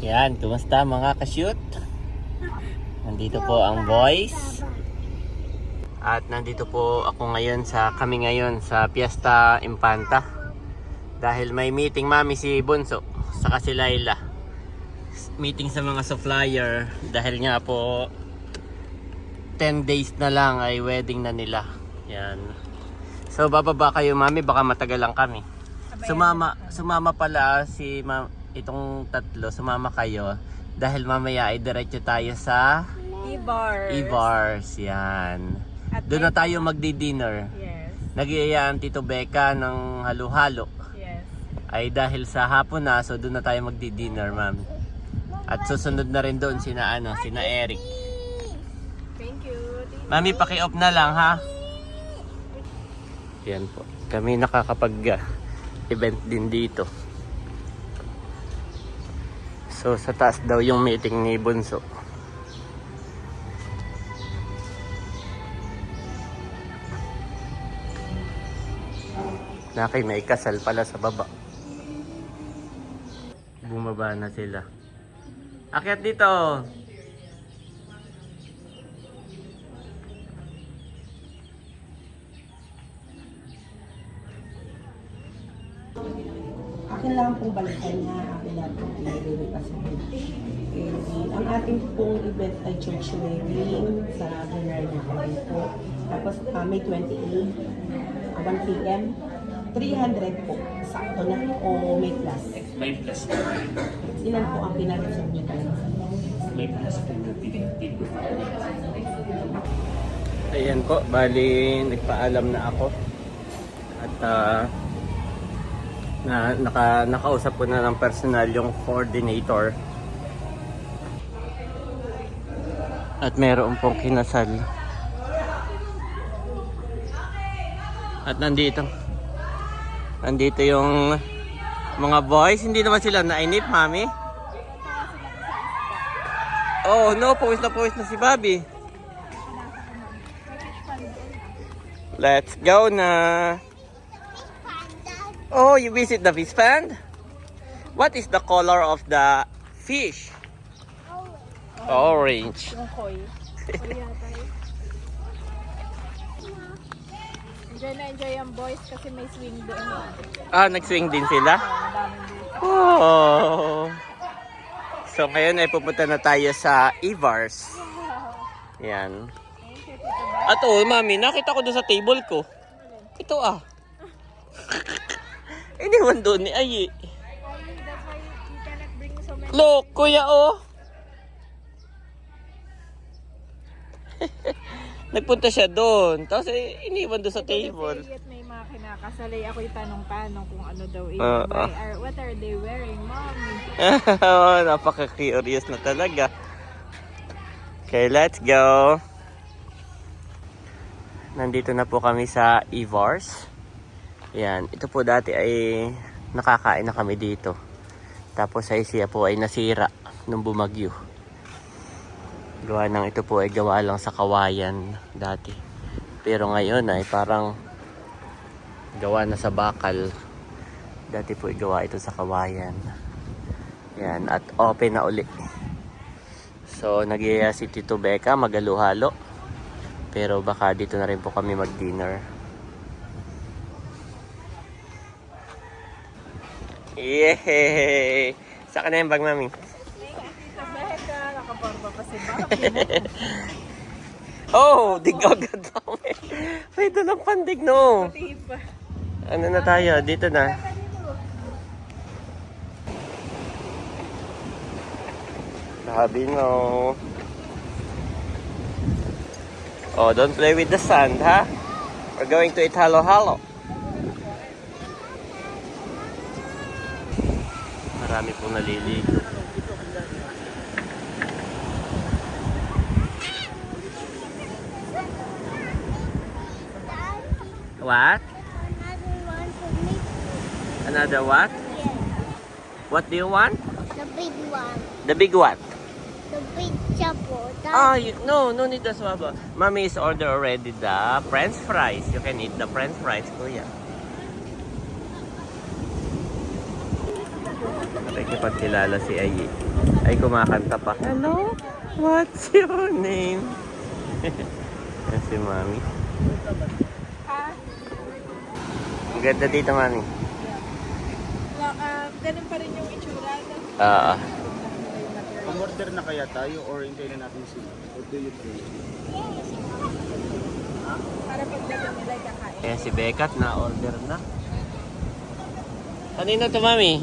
Yan, kumusta mga ka-shoot? Nandito po ang boys. At nandito po ako ngayon kami ngayon sa Fiesta Infanta. Dahil may meeting mami si Bunso, saka si Laila. Meeting sa mga supplier. Dahil nga po 10 days na lang ay wedding na nila. Yan. So bababa kayo mami, baka matagal lang kami. Sumama pala si itong tatlo, sumama kayo dahil mamaya ay diretso tayo sa E-Bars. Yan. Doon na tayo magdi-dinner. Yes. Nag-iayaan Tito Becca ng halo-halo. Yes. Ay dahil sa hapon na, so doon na tayo magdi-dinner, ma'am. At susunod na rin doon sina Eric. Thank you. Mami, paki-off na lang ha. Yan po. Kami nakakapag-event din dito. So sa taas daw yung meeting ni Bunso. Nakay may kasal pala sa baba. Bumaba na sila. Akyat dito. Akin lang pong balikan niya, akin lang pong pinag-iwi kasi. Ang ating pong event ay church wedding sa dinner niya kami po. Tapos May 28, 1 p.m. 300 po. Sakto na o may plus? May plus po. Ilan po ang pinag-isip niyo tayo? May plus po na pinagtid. Ayan po, bali nagpaalam na ako. At nakausap ko na ng personal yung coordinator. At meron pong kinasal. At nandito yung mga boys. Hindi naman sila nainip, mami. Oh no, pawis na si Bobby. Let's go na. Oh, you visit the fish pond? What is the color of the fish? Orange. Yung koi. Koi yata yun. Enjoy na enjoy ang boys kasi may swing doon. Nag-swing din sila? Ang daming dito. Oh. So ngayon ay pupunta na tayo sa E-Bars. Yan. Thank you, Tito Ba. At mami, nakita ko doon sa table ko. Ito Iniwan doon ni Ayi. That's why you cannot bring so many. Look, kuya Nagpunta siya doon. Tapos iniwan doon sa table. At may mga kinakasalay. Ako yung tanong-tanong kung ano daw what are they wearing, mommy? Napaka-curious na talaga. Okay, let's go. Nandito na po kami sa E-Bars. Yan, ito po dati ay nakakain na kami dito. Tapos ay siya po ay nasira nung bumagyo. Gawa ng ito po ay gawa lang sa kawayan dati. Pero ngayon ay parang gawa na sa bakal. Dati po ay gawa ito sa kawayan. Yan, at open na uli. So nag-iaya si Tito Becca mag-halo-halo. Pero baka dito na rin po kami mag-dinner. Yay! Saka na yung bag, mami. Tito Becca, nakabarba pa si Bobby. Oh, dig-agad kami. May dalang pandig, no? Pati pa. Ano na tayo? Dito na. Sabi no. Oh, don't play with the sand, ha? We're going to eat halo-halo. Marami pong naliligo. What? Another one for me. Another what? Yes. What do you want? The big one. The big what? The big chapel. No need the swab. Mommy is order already the French fries. You can eat the French fries, kuya. Nakikipagkilala si Ayi. Ay, kumakanta pa. Hello? What's your name? Yan si Mami. Ha? Ang ganda dito, Mami. Ganun pa rin yung itsura. Umorder na kaya tayo or hintayin na natin sila? Or do you think? Para pagdating nila kakain. Ayan si Bekat na order na. Kanino to, Mami?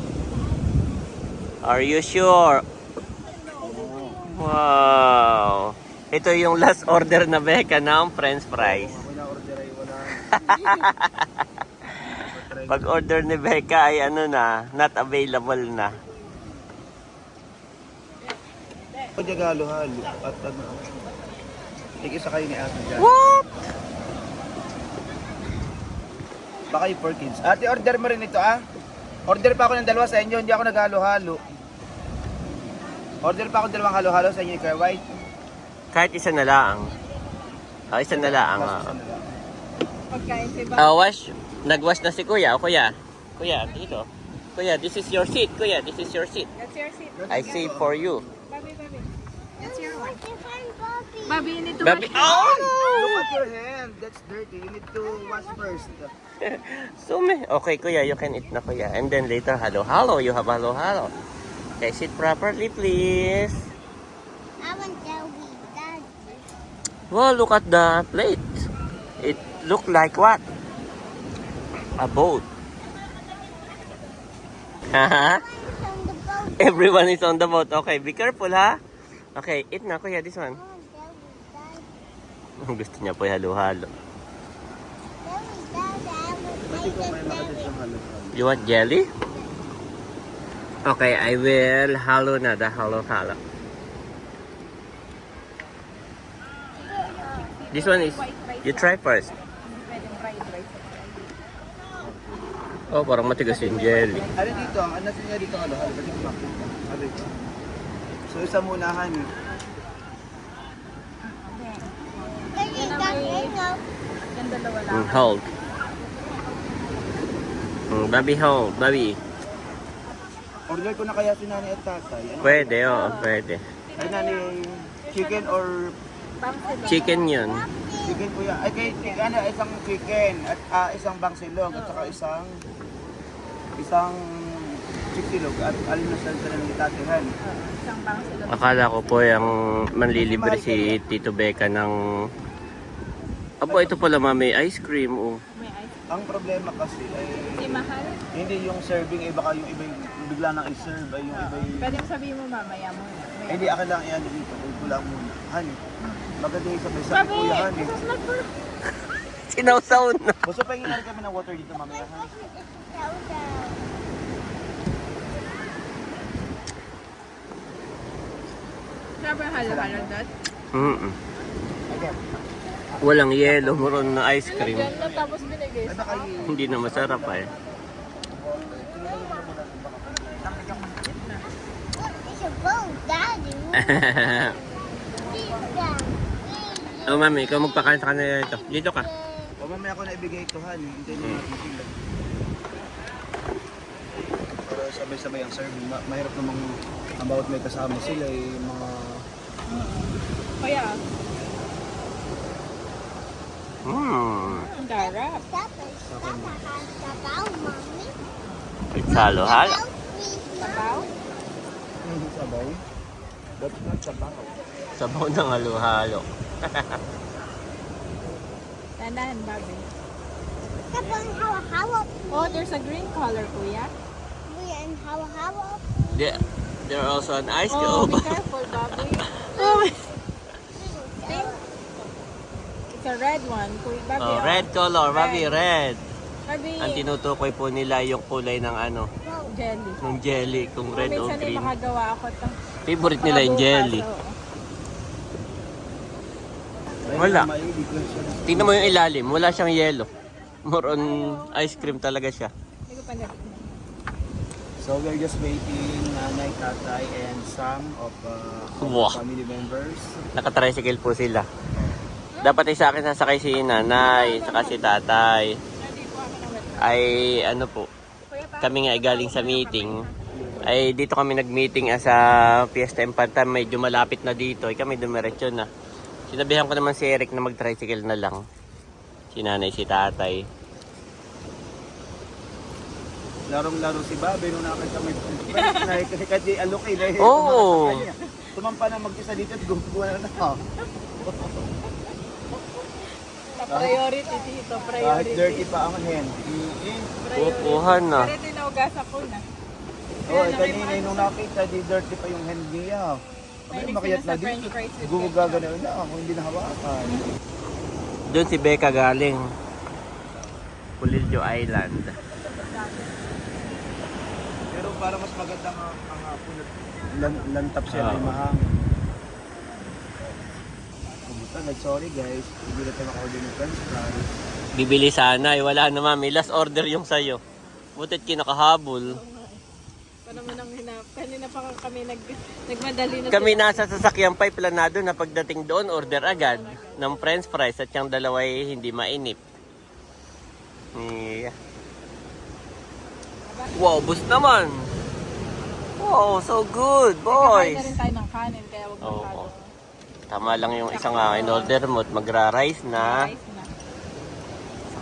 Are you sure? Wow! Ito yung last order na Becca ng French fries. Wala order ay wala. Pag order ni Becca ay ano na, not available na. Pagkagalo-halo at ano. Tigisa kayo ni Ate dyan. What? Baka yung 4 kids. Ate, order mo rin ito ah. Order pa ako ng dalawa sa inyo, hindi ako naghalo-halo. Order pa ako ng dalawang halo-halo sa inyo ni Kuya White. Kahit isa na lang. Isa na lang. Pagkain si Bob. Wash. Nag-wash na si Kuya. O, Kuya. Kuya, dito. Kuya, this is your seat. Kuya, this is your seat. That's your seat. I save for you. Bobby. That's your one. Different Bobby. Bobby, you need to Baby. wash. Oh! Look at your hand. That's dirty. You need to wash first. Okay, Kuya, you can eat na, Kuya. And then later, halo-halo. You have halo-halo. Okay, sit properly, please. I want that we done. Well, look at the plate. It look like what? A boat. Haha. It's on the boat. Everyone is on the boat. Okay, be careful, ha? Okay, eat na, Kuya, this one. I want that we done. Gusto niya po yung halo-halo. That we done. I Ikaw may want makatid that yung halo-halo. You want jelly? Okay, I will halo na the halo-halo. This one is, you try first. Pwedeng fried rice. Oh, parang matigas yung jelly. Ano dito? Ano sa niya dito halo-halo? Pwede ko makita. Ano ito? So isa muna, honey. Can you got enough? Yung dalawa lang. Hold. Baby, hold. Baby. Order ko na kaya si nanay at tatay. Ano? Pwede, oo, pwede. Ay, nanay, chicken or Chicken yun. chicken po yan. Ay, ano, isang chicken at isang bangsilog at saka isang chictilog at alin na sa ng itatihan. Isang pang sila. Akala ko po yung manlilibre si Tito Becca ng... Abo, ito pala, Mami, ice cream. Oh. May ice. Ang problema kasi ay Hindi mahal. hindi yung serving ay baka yung iba yung bigla nang i-serve ay yung iba yung... Pwede mo sabihin mo mamaya mo. Hindi, akin lang i-ano dito. Ito lang muna. Honey, maganda yung sabay-sabay Bobby, kuya, honey. this is not for... Sinawsaw na. Gusto pa hingi kami ng water dito mamaya, honey. That was Sabi halo-halo dot. Walang yelo, meron na ice cream. Nilagyan na tapos binigay Ay, sa baka y- Hindi na masarap eh. It's a boat, Daddy. Oh, Mami, ikaw magpakain sa kanila ito. Dito ka. O mamaya ko na ibigay ito, honey. Hintayin nyo natin sila. Para sabay-sabay ang serving. Mahirap namang ang bawat may kasama sila yung mga... Kaya, Hmm. ang darap. Stop it, Mommy. It's halo-halo. Sabaw. Sabaw? That's not sabaw. Sabaw ng halo-halo. Tandaan, Bobby. Stop on how Oh, there's a green color, kuya. we and how There are also an ice Oh, cream. be careful, Bobby. It's a red one. Kuya, Bobby. Oh, red color, Bobby, red. Bobby, Ang tinutukoy po nila yung kulay ng ano, jelly. ng jelly, kung red o Minsan ay green. makagawa ako to. Favorite nila yung jelly. Wala. Tingnan mo yung ilalim, wala siyang yelo. More on ice cream talaga siya. Hindi ko pa natin. So we're just waiting, nanay, tatay, and some of Wow. family members. Nakatricycle po sila. Dapat ay sa akin sasakay si nanay, saka si tatay. Ay ano po, kami nga ay galing sa meeting. ay dito kami nag-meeting sa Fiesta Infanta. Medyo malapit na dito. Ay kami dumiretso na. Sinabihan ko naman si Eric na mag-tricycle na lang. Si nanay, si tatay. Larong-laro si Bobby nung nakakita may kasi alok eh. Oo. Tumampa na mag-isa dito at gumawa na ako. Priority dito, Kahit priority. dirty pa ang hand. Kukuhan na. Pero tinugasan ko na. Oh, kanina nung nakita, di dirty pa yung hand niya. Ay, Mahilig makiyat sila na sa french dito. fries with Gumagana na ako, hindi nahawakan. Doon si Becca galing. Pulillo Island. Pero para mas maganda ang punot. Lantap siya Oo. ay mahangin. Pumunta, sorry guys. Hindi na tayo maka-order ng french fries. Bibili sana. Wala na mami. Last order yung sayo. Butit kinakahabol. Pa naman ang hinap. Kanina pa kami nagmadali na Kami nasa sasakyan pa, planado na pagdating doon, order agad ng french fries at yung dalawa ay hindi mainip. Yeah. Wow, bus naman! Wow, so good, Kakain boys! na rin tayo ng kanin, kaya wag Oo. masyado. Tama lang yung isang in-order mo at magra-rice na. Rice na.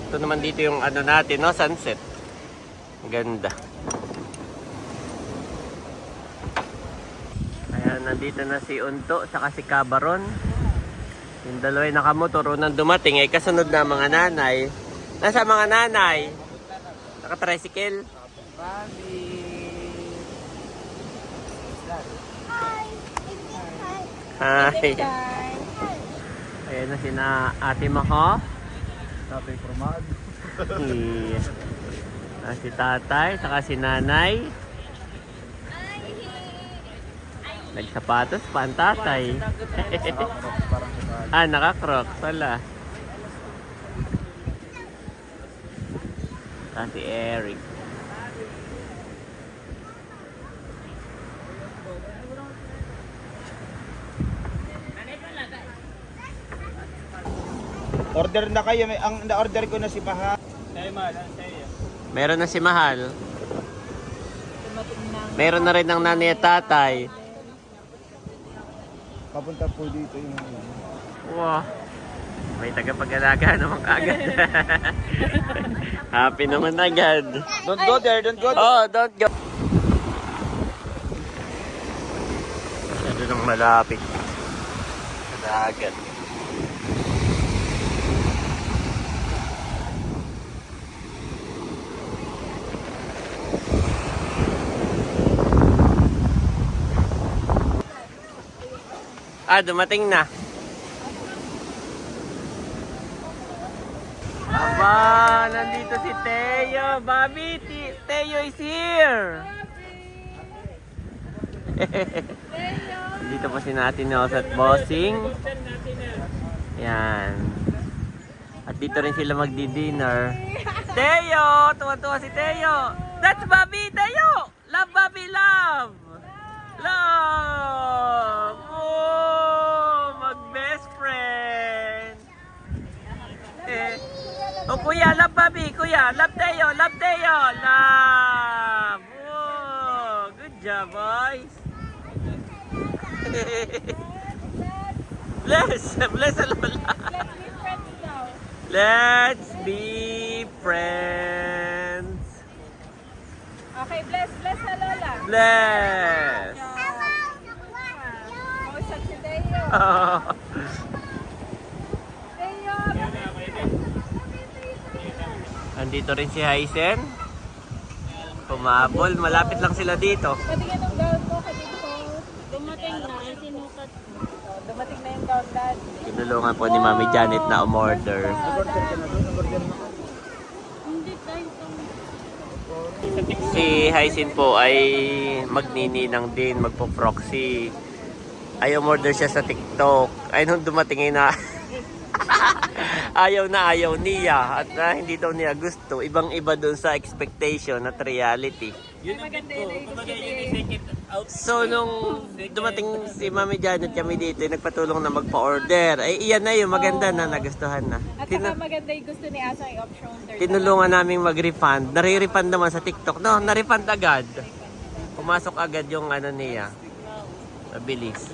Ito naman dito yung ano natin, no? Sunset. Ganda. Ayan, nandito na si Unto, saka si Cabaron. Yung dalawa yung nakamotor, nang dumating ay kasunod na mga nanay. Nasa mga nanay? Naka-tricycle? Hi! Ayan na sina Ate Mako. Tatay Formad. Si tatay, saka si nanay. Nagsapatos pa ang tatay. Parang sa Ah, naka-crocs pala. Si Eric. order na kayo. Ang na-order ko na si Baha. Meron na si Mahal. Dumating na. Meron na rin ng nanay at tatay. Papunta po dito yung Wow. May tagapag-alaga naman kagad. Happy naman agad. Don't go there, don't go there. Oh, don't go. Masyado nang malapit. Sa dagat. Ah, dumating na. Aba, nandito si Teo. Bobby, Teo is here. Dito po si natin at Bossing. Yan. At dito rin sila magdi-dinner. Teo! Tuwa-tuwa si Teo. That's Bobby, Teo! Love, Bobby, love! Love! Oh, mag-best friend. Oh, kuya, love Bobby. Kuya, love Teo. Love Teo. Love. Oh, good job, boys. Bless. Bless a lola. Let's be friends. Okay, bless na Lola. Bless. Kausap si Teo. Oh. Teo! Andito rin si Hysen. Pumabol. Malapit lang sila dito. Patingin ang gown mo, dito. Dumating na, sinukat mo. Dumating na yung gown dad. Tinulungan po ni Mami Janet na umorder. Order ka na doon, order na ako. Hindi tayo Si Hysen po ay magnininang din, magpo-proxy. Ay umorder siya sa TikTok. Ay nung dumating na ayaw niya at hindi daw niya gusto. Ibang-iba doon sa expectation at reality. maganda yun. So nung dumating si Mami Janet kami dito, nagpatulong na magpa-order. Ay iyan na yun, maganda na, nagustuhan na. At saka maganda yung gusto ni Asa yung off-shoulder. Tinulungan naming mag-refund. Nare-refund naman sa TikTok. No, na-refund agad. Pumasok agad yung ano niya. Mabilis.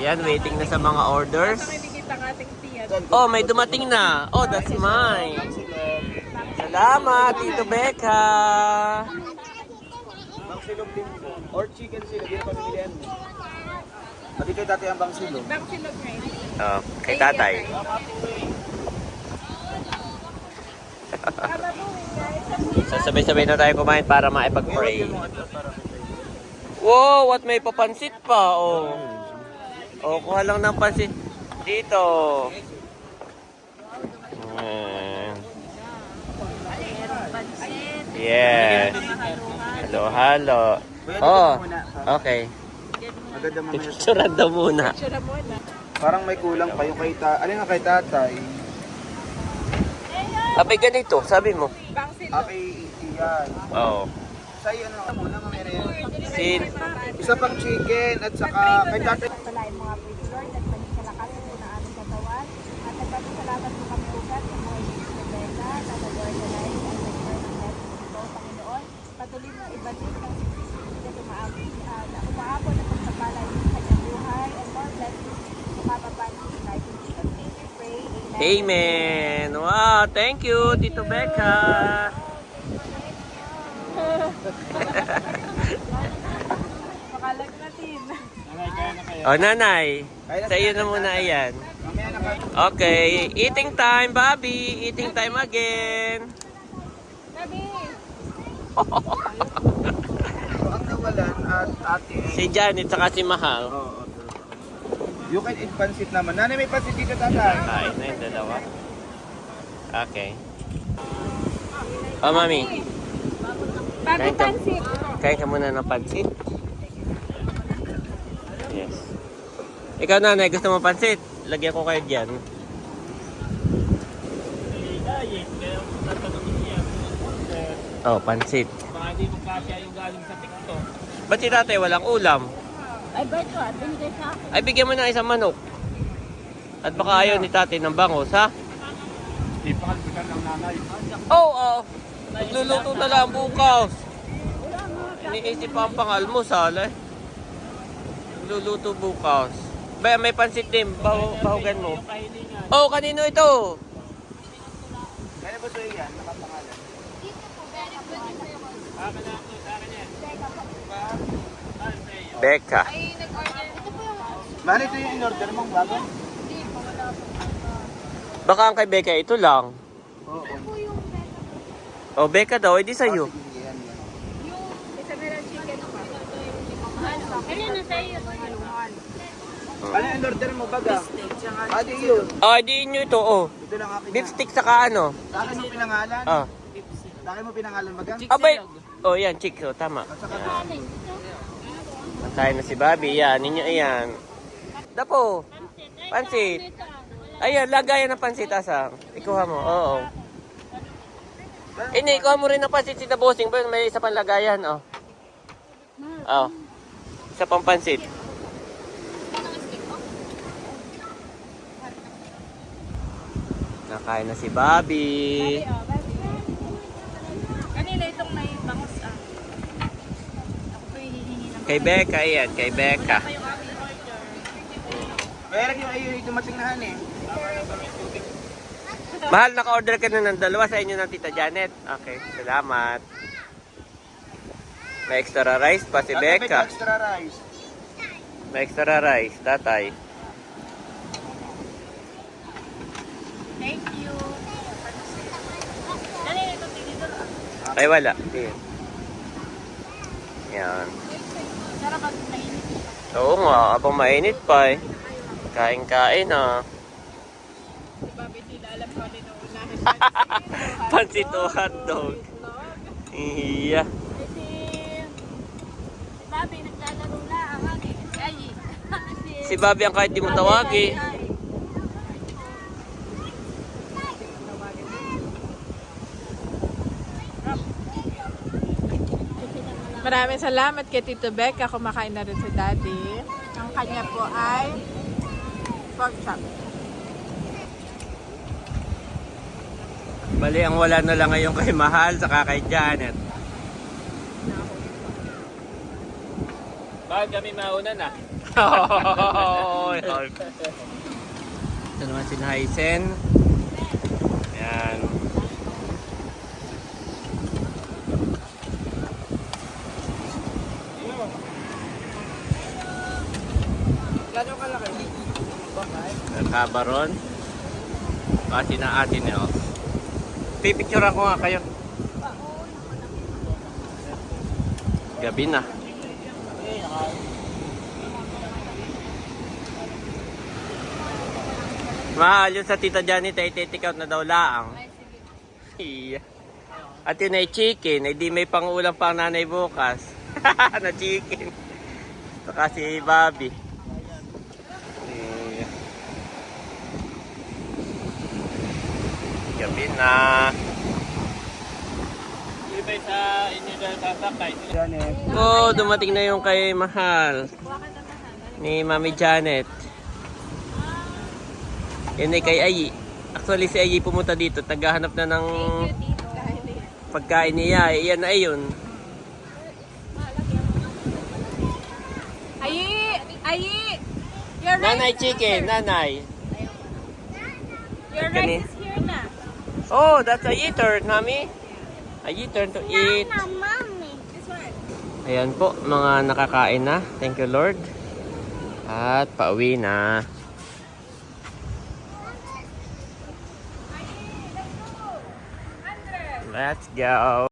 Yan, waiting na sa mga orders. Nakikita ng ating tiyan. Oh, may dumating na. Oh, that's mine. Salamat, Tito Becca. Bangsilog din po. Or chicken silog. Yun ang pamilihan mo. Pati kay dati ang bangsilog. Bang silog ngayon. Oh, kay tatay. So, sabay-sabay na tayo kumain para maipag-pray. Wow, what may papansit pa, oh. Oh, kuha lang ng pansit dito. Mm. Yes. Halo-halo. Oh, okay. Maganda mamaya. Picturean daw muna. Tsura mo na. Parang may kulang pa yung kay alin ang kay tatay. Abay, ganito, sabi mo. Bang silog. Aki, iyan. Oo. Sa'yo ano muna mamaya. Sin. Isa pang chicken at saka kay tatay. Palain mga praise Lord at pagkakalakas po na aming katawan. At nagpapasalamat po kami ugat ng mga ibigibenta na nag-organize at nag-share ng message po, Panginoon. Patuloy mo ibatid ng na umaabot at pagpapalay sa kanyang buhay and more blessings mapapapani in life in Jesus' name we pray. Amen. Amen. Wow, thank you, Tito Becca. Makalag natin. Oh, nanay. Sa iyo na muna yan. Mamaya na kayo. Okay, eating time, Bobby. Eating time again. Ang nawalan at ate. Si Janet saka si Mahal. Oo. You can eat pansit naman. Nanay, may pansit dito, tatay. Kain na yung dalawa. Okay. Oh, mami. Papi Kain ka, pansit. kain ka muna ng pansit. Yes. Ikaw, nanay, gusto mo pansit? Lagyan ko kayo dyan. Oh, pansit. Baka hindi mo kasya yung galing sa TikTok. Ba't si tatay walang ulam? Ay, Berto, at binigay sa akin. Ay, bigyan mo ng isang manok. At baka ayaw ni tatay ng bangos, ha? Hindi pa kalimutan ng nanay. Oo, oh, Nagluluto na lang bukas. Iniisip pa ang pangalmusal, eh. Nagluluto bukas. Ba, may pansit din. Bahugan mo. Oh, kanino ito? Kaya ba sa'yo yan? Nakapangalan. Becca. Mano, ito yung in-order mong bago? Baka ang kay Becca ito lang. Oo. Oh, Becca daw, edi sa'yo. Sige, yan. Isa na lang chicken pa. Ano na sa'yo? Ano yung in-order mo baga? Ate yun. Oh, edi inyo ito, oh. Ito lang akin Beef na. stick saka ano? Sa akin mo pinangalan? Ah. Sa akin mo pinangalan baga? Abay. Oh, yan, chicks, oh, tama. At saka Kain na si Bobby, yan, ninyo yan. Dapo, pansit. Ayan, lagayan ng pansit, asang. Ikuha mo, oo. Ini, ikuha mo rin ng pansit si Bossing. May isa pang lagayan, oh. Oh. Isa pang pansit. Nakain na si Bobby. Kanila itong may bangus ah. Ako po hihingi ng Kay Becca, yan, kay Becca. Kaya yung ayun dumating na han eh. Mahal, naka-order ka na ng dalawa sa inyo ng Tita Janet. Okay, salamat. May extra rice pa si Tatay, Becca. extra rice. May extra rice, tatay. thank you. Kanila itong tinidor ah. Ay, wala. Ayan. Yan. Sarap at mainit. Oo nga, abang mainit pa eh. Kain-kain ah. Si Bobby Tila, alam ko din ang unahin. Pansit o hotdog. Iya. Si Bobby, naglalaro na ang aking ay. Si Bobby ang kahit di mo tawagi. Maraming salamat kay Tito Becca. Kumakain na rin si Daddy. Ang kanya po ay pork chop. Bali, ang wala na lang ngayon kay Mahal saka kay Janet. Bakit kami mauna na? Ito naman si Hysen. Ayan. Nagkabaron. Kasi na atin eh. Oh. Pipicturean ko nga kayo. Gabi na. Mahal yun sa Tita Janet ay take out na daw laang. Iya. At yun ay chicken, ay di may pangulam pang nanay bukas. Na chicken. Ito kasi Bobby. Iya. Gabi na. Hindi ba sa inyo dyan sasakay? Janet. Oh, dumating na yung kay Mahal. Ni Mami Janet. Yan ay kay Ayi. Actually si Ayi pumunta dito. Naghahanap na ng pagkain niya. Yan ay yun. Ayi! Ayi! Your Nanay chicken, nanay. Your Kani- rice is here na. Oh, that's Ayi turn, Mami. Ayi turn to eat. This one. Ayan po, mga nakakain na. Thank you, Lord. At pauwi na. Let's go.